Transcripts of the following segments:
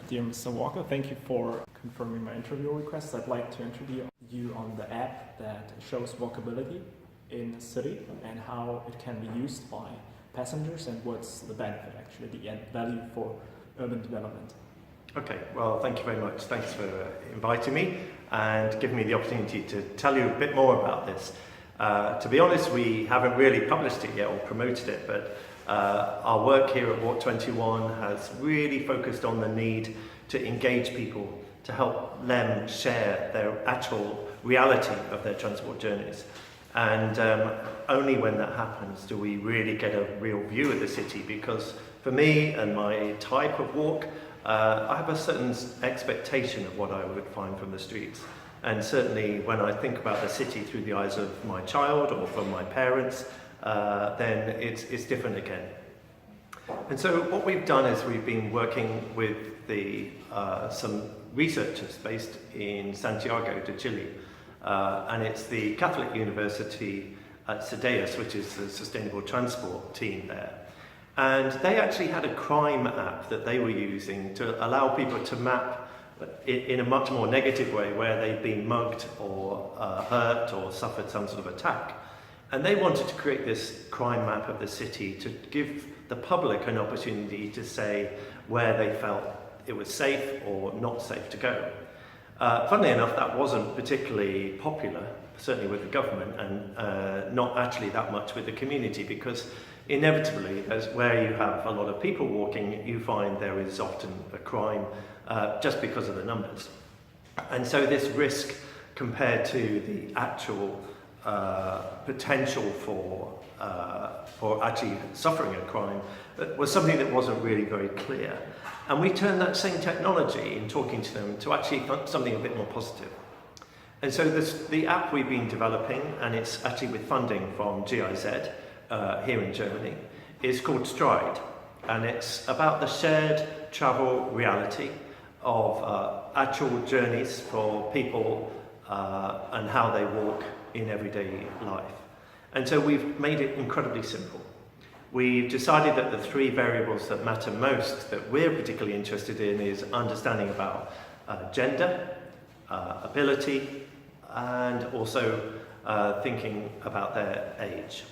Dear Mr. Walker, thank you for confirming my interview request. I'd like to interview you on the app that shows walkability in a city and how it can be used by passengers and what's the benefit, actually, the end value for urban development. Okay, well, thank you very much. Thanks for inviting me and giving me the opportunity to tell you a bit more about this. To be honest, we haven't really published it yet or promoted it, but our work here at Walk 21 has really focused on the need to engage people, to help them share their actual reality of their transport journeys. And only when that happens do we really get a real view of the city, because for me and my type of walk, I have a certain expectation of what I would find from the streets. And certainly when I think about the city through the eyes of my child or from my parents, then it's different again. And so what we've done is we've been working with some researchers based in Santiago de Chile, and it's the Catholic University at SEDEUS, which is the sustainable transport team there. And they actually had a crime app that they were using to allow people to map in a much more negative way where they've been mugged or hurt or suffered some sort of attack. And they wanted to create this crime map of the city to give the public an opportunity to say where they felt it was safe or not safe to go. Funnily enough, that wasn't particularly popular, certainly with the government, and not actually that much with the community, because inevitably, as where you have a lot of people walking, you find there is often a crime just because of the numbers. And so this risk compared to the actual potential for actually suffering a crime was something that wasn't really very clear. And we turned that same technology in talking to them to actually something a bit more positive. And so the app we've been developing, and it's actually with funding from GIZ here in Germany, is called Stride. And it's about the shared travel reality of actual journeys for people and how they walk in everyday life. And so we've made it incredibly simple. We've decided that the three variables that matter most, that we're particularly interested in, is understanding about gender, ability, and also thinking about their age.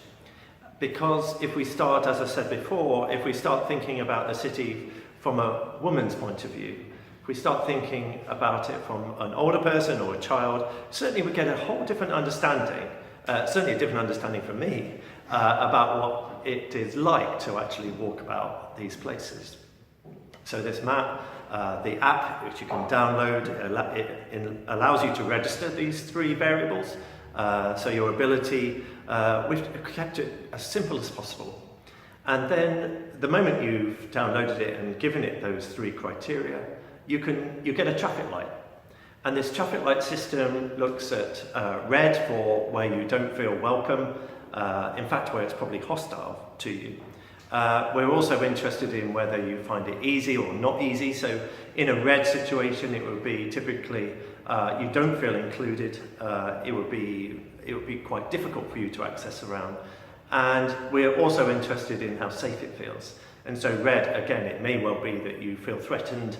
Because if we start, as I said before, if we start thinking about the city from a woman's point of view, if we start thinking about it from an older person or a child, certainly we get a whole different understanding, certainly a different understanding for me, about what it is like to actually walk about these places. So this map, the app, which you can download, it allows you to register these three variables. So your ability, we've kept it as simple as possible. And then the moment you've downloaded it and given it those three criteria, you get a traffic light. And this traffic light system looks at red for where you don't feel welcome, in fact where it's probably hostile to you. We're also interested in whether you find it easy or not easy. So in a red situation, it would be typically you don't feel included. It would be quite difficult for you to access around. And we're also interested in how safe it feels. And so red, again, it may well be that you feel threatened.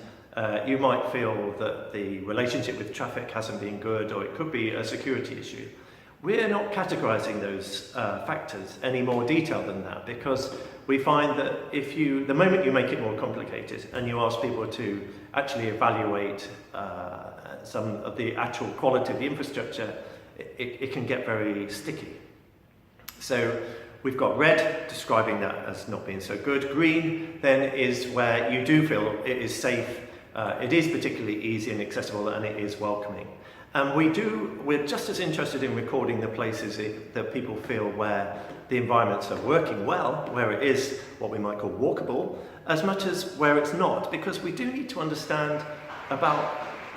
You might feel that the relationship with traffic hasn't been good, or it could be a security issue. We're not categorizing those factors any more detailed than that, because we find that the moment you make it more complicated and you ask people to actually evaluate some of the actual quality of the infrastructure, it can get very sticky. So we've got red, describing that as not being so good. Green then is where you do feel it is safe, it is particularly easy and accessible, and it is welcoming. And we're just as interested in recording the places that people feel where the environments are working well, where it is what we might call walkable, as much as where it's not, because we do need to understand about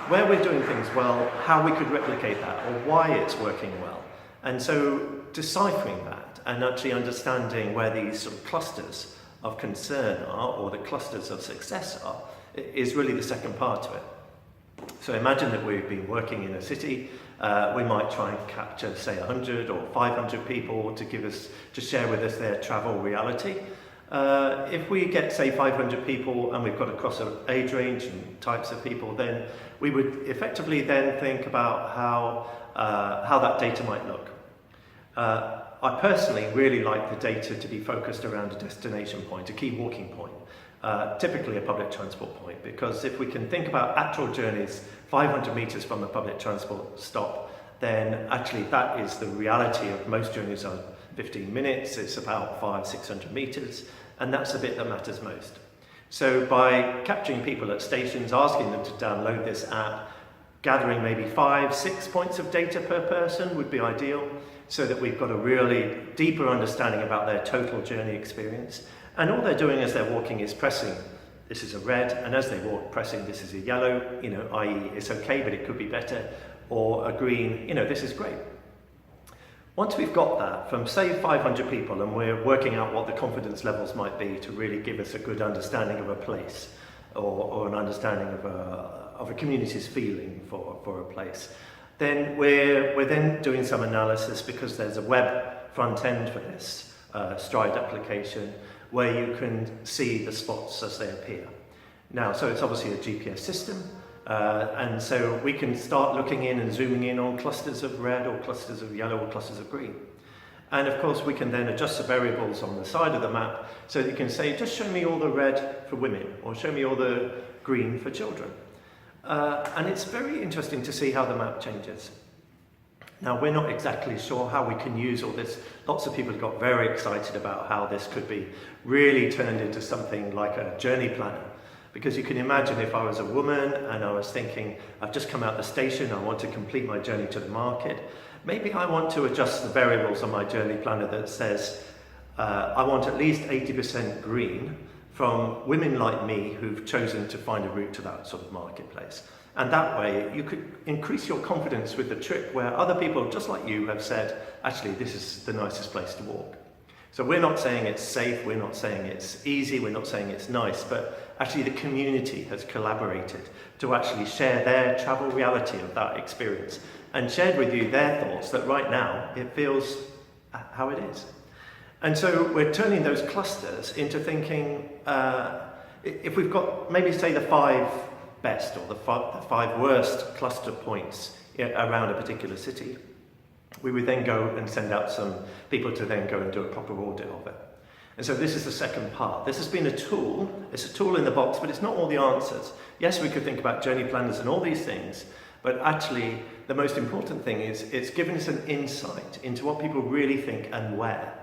where we're doing things well, how we could replicate that, or why it's working well. And so deciphering that and actually understanding where these sort of clusters of concern are, or the clusters of success are, is really the second part of it. So imagine that we've been working in a city, we might try and capture, say, 100 or 500 people to share with us their travel reality. If we get, say, 500 people and we've got across an age range and types of people, then we would effectively then think about how that data might look. I personally really like the data to be focused around a destination point, a key walking point, typically a public transport point, because if we can think about actual journeys 500 metres from a public transport stop, then actually that is the reality of most journeys are 15 minutes, it's about 500-600 metres, and that's the bit that matters most. So by capturing people at stations, asking them to download this app, gathering maybe 5-6 points of data per person would be ideal, so that we've got a really deeper understanding about their total journey experience. And all they're doing as they're walking is pressing, this is a red, and as they walk, pressing, this is a yellow, i.e. it's okay, but it could be better, or a green, this is great. Once we've got that from, say, 500 people, and we're working out what the confidence levels might be to really give us a good understanding of a place, or an understanding of a community's feeling for a place, then we're then doing some analysis, because there's a web front end for this Stride application where you can see the spots as they appear. Now, so it's obviously a GPS system, and so we can start looking in and zooming in on clusters of red or clusters of yellow or clusters of green. And of course we can then adjust the variables on the side of the map, so that you can say, just show me all the red for women, or show me all the green for children. And it's very interesting to see how the map changes. Now, we're not exactly sure how we can use all this. Lots of people have got very excited about how this could be really turned into something like a journey planner. Because you can imagine if I was a woman and I was thinking, I've just come out the station, I want to complete my journey to the market. Maybe I want to adjust the variables on my journey planner that says, I want at least 80% green from women like me who've chosen to find a route to that sort of marketplace. And that way you could increase your confidence with the trip, where other people just like you have said, actually this is the nicest place to walk. So we're not saying it's safe, we're not saying it's easy, we're not saying it's nice, but actually the community has collaborated to actually share their travel reality of that experience and shared with you their thoughts that right now it feels how it is. And so we're turning those clusters into thinking, if we've got maybe say the 5 best or the 5 worst cluster points around a particular city, we would then go and send out some people to then go and do a proper audit of it. And so this is the second part. This has been a tool, it's a tool in the box, but it's not all the answers. Yes, we could think about journey planners and all these things, but actually the most important thing is it's given us an insight into what people really think and where.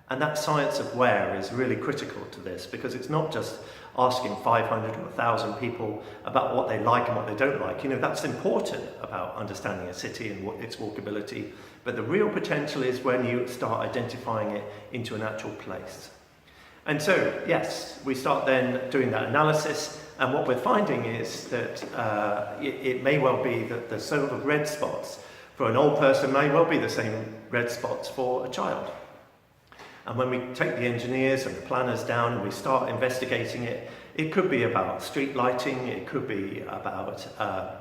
And that science of where is really critical to this, because it's not just asking 500 or 1,000 people about what they like and what they don't like. That's important about understanding a city and its walkability, but the real potential is when you start identifying it into an actual place. And so, yes, we start then doing that analysis, and what we're finding is that it may well be that the sort of red spots for an old person may well be the same red spots for a child. And when we take the engineers and the planners down and we start investigating it, it could be about street lighting, it could be about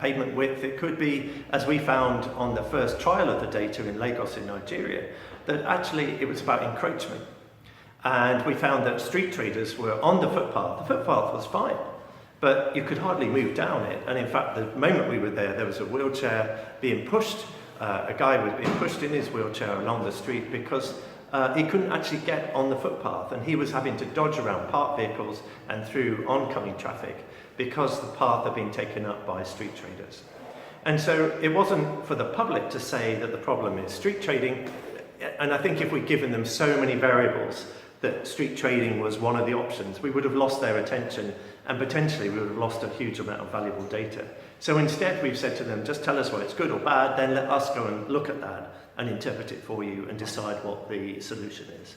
pavement width, it could be, as we found on the first trial of the data in Lagos in Nigeria, that actually it was about encroachment. And we found that street traders were on the footpath. The footpath was fine, but you could hardly move down it. And in fact, the moment we were there was a wheelchair being pushed. A guy was being pushed in his wheelchair along the street because he couldn't actually get on the footpath, and he was having to dodge around parked vehicles and through oncoming traffic because the path had been taken up by street traders. And so it wasn't for the public to say that the problem is street trading, and I think if we'd given them so many variables that street trading was one of the options, we would have lost their attention, and potentially we would have lost a huge amount of valuable data. So instead we've said to them, just tell us whether it's good or bad, then let us go and look at that and interpret it for you and decide what the solution is.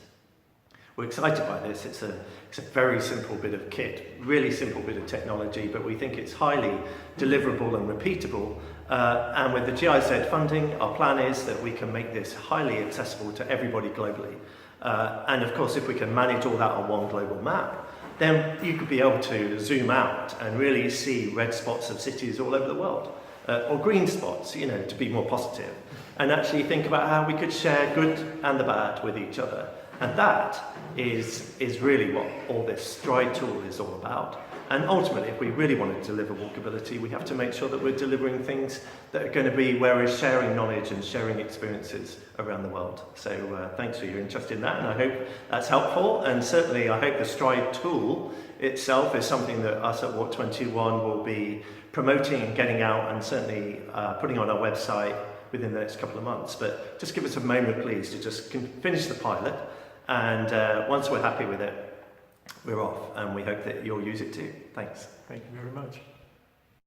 We're excited by this. It's a very simple bit of kit, really simple bit of technology, but we think it's highly deliverable and repeatable. And with the GIZ funding, our plan is that we can make this highly accessible to everybody globally. And of course, if we can manage all that on one global map, then you could be able to zoom out and really see red spots of cities all over the world, or green spots, to be more positive, and actually think about how we could share good and the bad with each other And that is really what all this Stride tool is all about. And ultimately, if we really want to deliver walkability, we have to make sure that we're delivering things that are going to be where we're sharing knowledge and sharing experiences around the world. So thanks for your interest in that, and I hope that's helpful. And certainly, I hope the Stride tool itself is something that us at Walk 21 will be promoting and getting out, and certainly putting on our website within the next couple of months. But just give us a moment, please, to just finish the pilot. And once we're happy with it, we're off, and we hope that you'll use it too. Thanks. Thank you very much.